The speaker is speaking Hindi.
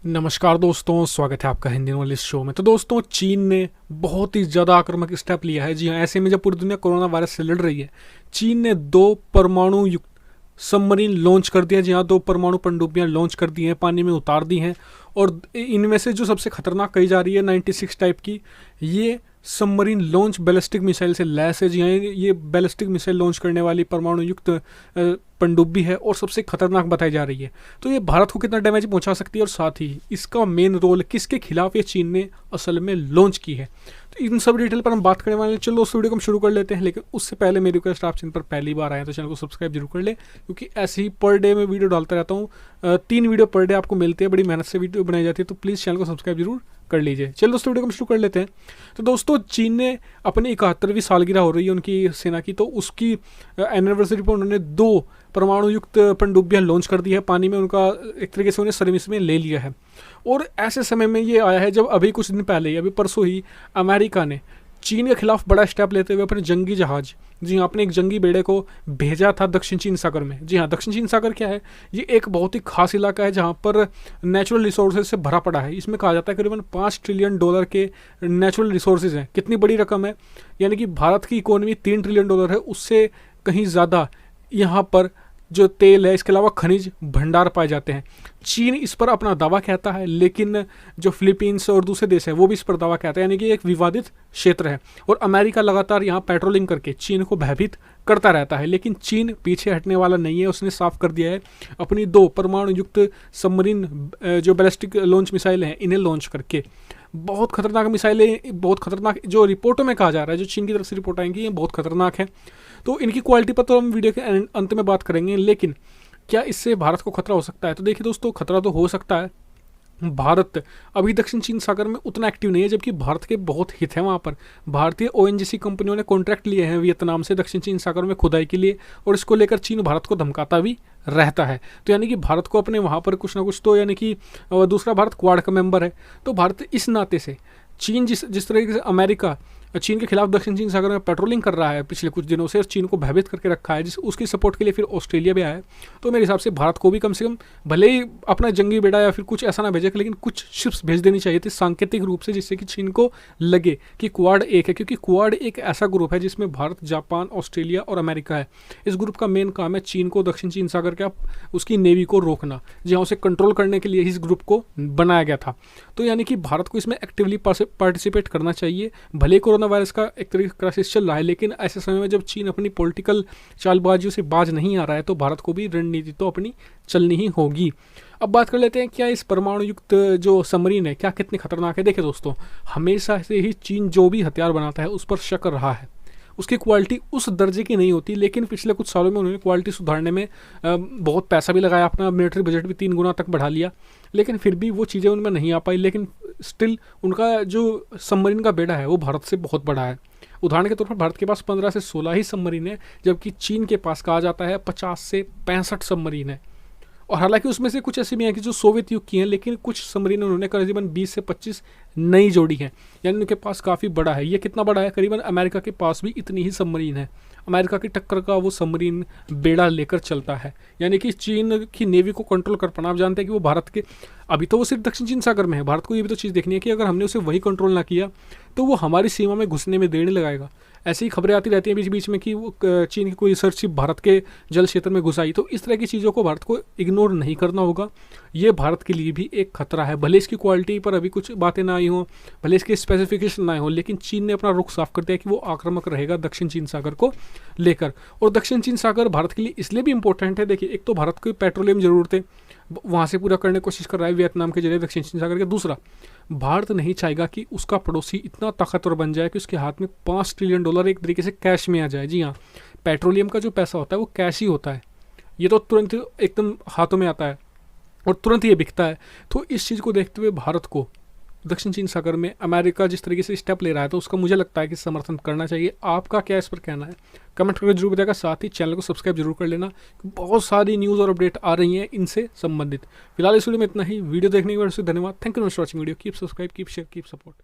नमस्कार दोस्तों, स्वागत है आपका हिंदी नॉलेज शो में। तो दोस्तों, चीन ने बहुत ही ज़्यादा आक्रामक स्टेप लिया है। जी हाँ, ऐसे में जब पूरी दुनिया कोरोना वायरस से लड़ रही है, चीन ने 2 परमाणु युक्त सबमरीन लॉन्च कर दिया। जी हाँ, 2 परमाणु पनडुब्बियाँ लॉन्च कर दी हैं, पानी में उतार दी हैं। और इनमें से जो सबसे खतरनाक कही जा रही है 96 टाइप की, ये सबमरीन लॉन्च बैलिस्टिक मिसाइल से लैस है। जी हाँ, ये बैलिस्टिक मिसाइल लॉन्च करने वाली परमाणु युक्त पनडुब्बी है और सबसे खतरनाक बताई जा रही है। तो ये भारत को कितना डैमेज पहुंचा सकती है और साथ ही इसका मेन रोल किसके खिलाफ ये चीन ने असल में लॉन्च की है, तो इन सब डिटेल पर हम बात करने वाले हैं। चलो उस वीडियो को हम शुरू कर लेते हैं, लेकिन उससे पहले मेरी रिक्वेस्ट, आप चैनल पर पहली बार आए तो चैनल को सब्सक्राइब जरूर कर ले, क्योंकि ऐसे ही पर डे में वीडियो डालता रहता हूँ। 3 वीडियो पर डे आपको मिलते हैं, बड़ी मेहनत से वीडियो बनाई जाती है, तो प्लीज़ चैनल को सब्सक्राइब जरूर कर लीजिए। चलो दोस्तों, वीडियो को हम शुरू कर लेते हैं। तो दोस्तों, चीन ने अपनी 71वीं सालगिरह हो रही है उनकी सेना की, तो उसकी एनिवर्सरी पर उन्होंने 2 परमाणु युक्त पनडुब्बियाँ लॉन्च कर दी है। पानी में उनका एक तरीके से उन्हें सर्विस में ले लिया है। और ऐसे समय में ये आया है जब अभी कुछ दिन पहले ही, अभी परसों ही, अमेरिका ने चीन के खिलाफ बड़ा स्टेप लेते हुए अपने जंगी जहाज, जी हाँ, अपने एक जंगी बेड़े को भेजा था दक्षिण चीन सागर में। जी हाँ, दक्षिण चीन सागर क्या है? ये एक बहुत ही खास इलाका है जहाँ पर नेचुरल रिसोर्सेज से भरा पड़ा है। इसमें कहा जाता है करीबन $5 ट्रिलियन के नेचुरल रिसोर्सेज हैं। कितनी बड़ी रकम है! यानी कि भारत की इकोनॉमी $3 ट्रिलियन है, उससे कहीं ज़्यादा यहाँ पर जो तेल है, इसके अलावा खनिज भंडार पाए जाते हैं। चीन इस पर अपना दावा कहता है, लेकिन जो फिलीपींस और दूसरे देश हैं वो भी इस पर दावा कहते हैं, यानी कि एक विवादित क्षेत्र है। और अमेरिका लगातार यहाँ पेट्रोलिंग करके चीन को भयभीत करता रहता है, लेकिन चीन पीछे हटने वाला नहीं है। उसने साफ कर दिया है अपनी 2 परमाणु युक्त सबमरीन जो बैलिस्टिक लॉन्च मिसाइल हैं, इन्हें लॉन्च करके। बहुत खतरनाक मिसाइलें, बहुत खतरनाक जो रिपोर्टों में कहा जा रहा है, जो चीन की तरफ से रिपोर्ट आएंगी, ये बहुत खतरनाक है। तो इनकी क्वालिटी पर तो हम वीडियो के अंत में बात करेंगे, लेकिन क्या इससे भारत को खतरा हो सकता है? तो देखिए दोस्तों, खतरा तो हो सकता है। भारत अभी दक्षिण चीन सागर में उतना एक्टिव नहीं है, जबकि भारत के बहुत हित है वहाँ पर। भारतीय ONGC कंपनियों ने कॉन्ट्रैक्ट लिए हैं वियतनाम से दक्षिण चीन सागर में खुदाई के लिए, और इसको लेकर चीन भारत को धमकाता भी रहता है। तो यानी कि भारत को अपने वहाँ पर कुछ ना कुछ तो, यानी कि दूसरा भारत क्वाड का मेंबर है, तो भारत इस नाते से चीन जिस तरीके से अमेरिका चीन के खिलाफ दक्षिण चीन सागर में पेट्रोलिंग कर रहा है पिछले कुछ दिनों से, और चीन को भयभीत करके रखा है, जिस उसकी सपोर्ट के लिए फिर ऑस्ट्रेलिया भी आया है। तो मेरे हिसाब से भारत को भी कम से कम, भले ही अपना जंगी बेड़ा या फिर कुछ ऐसा ना भेजे, लेकिन कुछ शिप्स भेज देनी चाहिए थी सांकेतिक रूप से, जिससे कि चीन को लगे कि क्वाड एक है। क्योंकि क्वाड एक ऐसा ग्रुप है जिसमें भारत, जापान, ऑस्ट्रेलिया और अमेरिका है। इस ग्रुप का मेन काम है चीन को दक्षिण चीन सागर का उसकी नेवी को रोकना, जहाँ उसे कंट्रोल करने के लिए इस ग्रुप को बनाया गया था। तो यानी कि भारत को इसमें एक्टिवली पार्टिसिपेट करना चाहिए। भले कोरोना वायरस का एक तरीके का क्राइसिस चल रहा है, लेकिन ऐसे समय में जब चीन अपनी पॉलिटिकल चालबाजियों से बाज नहीं आ रहा है, तो भारत को भी रणनीति तो अपनी चलनी ही होगी। अब बात कर लेते हैं, क्या इस परमाणु युक्त जो सबमरीन है क्या कितनी खतरनाक है। देखिए दोस्तों, हमेशा से ही चीन जो भी हथियार बनाता है उस पर शक रहा है। उसकी क्वालिटी उस दर्जे की नहीं होती, लेकिन पिछले कुछ सालों में उन्होंने क्वालिटी सुधारने में बहुत पैसा भी लगाया, अपना मिलिट्री बजट भी 3 गुना तक बढ़ा लिया, लेकिन फिर भी वो चीज़ें उनमें नहीं आ पाई। लेकिन स्टिल उनका जो सबमरीन का बेड़ा है वो भारत से बहुत बड़ा है। उदाहरण के तौर पर भारत के पास 15 से 16 ही सबमरीन है, जबकि चीन के पास कहा जाता है 50 से 65 सबमरीन है। और हालांकि उसमें से कुछ ऐसी भी हैं कि जो सोवियत युग की हैं, लेकिन कुछ सबमरीन उन्होंने करीबन 20 से 25 नई जोड़ी हैं, यानी उनके पास काफ़ी बड़ा है। ये कितना बड़ा है? करीबन अमेरिका के पास भी इतनी ही सबमरीन है। अमेरिका की टक्कर का वो सबमरीन बेड़ा लेकर चलता है, यानी कि चीन की नेवी को कंट्रोल कर पाना। आप जानते हैं कि वो भारत के, अभी तो वो सिर्फ दक्षिण चीन सागर में है, भारत को ये भी तो चीज़ देखनी है कि अगर हमने उसे वही कंट्रोल ना किया तो वो हमारी सीमा में घुसने में देर नहीं लगाएगा। ऐसी ही खबरें आती रहती हैं बीच बीच में कि वो चीन की कोई रिसर्च शिप भारत के जल क्षेत्र में घुस आई। तो इस तरह की चीज़ों को भारत को इग्नोर नहीं करना होगा। ये भारत के लिए भी एक खतरा है। भले इसकी क्वालिटी पर अभी कुछ बातें ना आई हों, भले इसके स्पेसिफिकेशन ना हो, लेकिन चीन ने अपना रुख साफ कर दिया कि वो आक्रामक रहेगा दक्षिण चीन सागर को लेकर। और दक्षिण चीन सागर भारत के लिए इसलिए भी इंपॉर्टेंट है। देखिए, एक तो भारत को पेट्रोलियम ज़रूरतें वहाँ से पूरा करने की कोशिश कर रहा है वियतनाम के जरिए दक्षिण चीन सागर के। दूसरा, भारत नहीं चाहेगा कि उसका पड़ोसी इतना ताकतवर बन जाए कि उसके हाथ में $5 ट्रिलियन एक तरीके से कैश में आ जाए। जी हाँ, पेट्रोलियम का जो पैसा होता है वो कैश ही होता है, ये तो तुरंत एकदम हाथों में आता है और तुरंत ये बिकता है। तो इस चीज़ को देखते हुए भारत को दक्षिण चीन सागर में अमेरिका जिस तरीके से स्टेप ले रहा है, तो उसका मुझे लगता है कि समर्थन करना चाहिए। आपका क्या इस पर कहना है? कमेंट करके जरूर बताएगा। साथ ही चैनल को सब्सक्राइब जरूर कर लेना, बहुत सारी न्यूज़ और अपडेट आ रही हैं इनसे संबंधित। फिलहाल इस वीडियो में इतना ही। वीडियो देखने के बाद धन्यवाद। Thank you for watching video. Keep subscribe, keep share, keep support.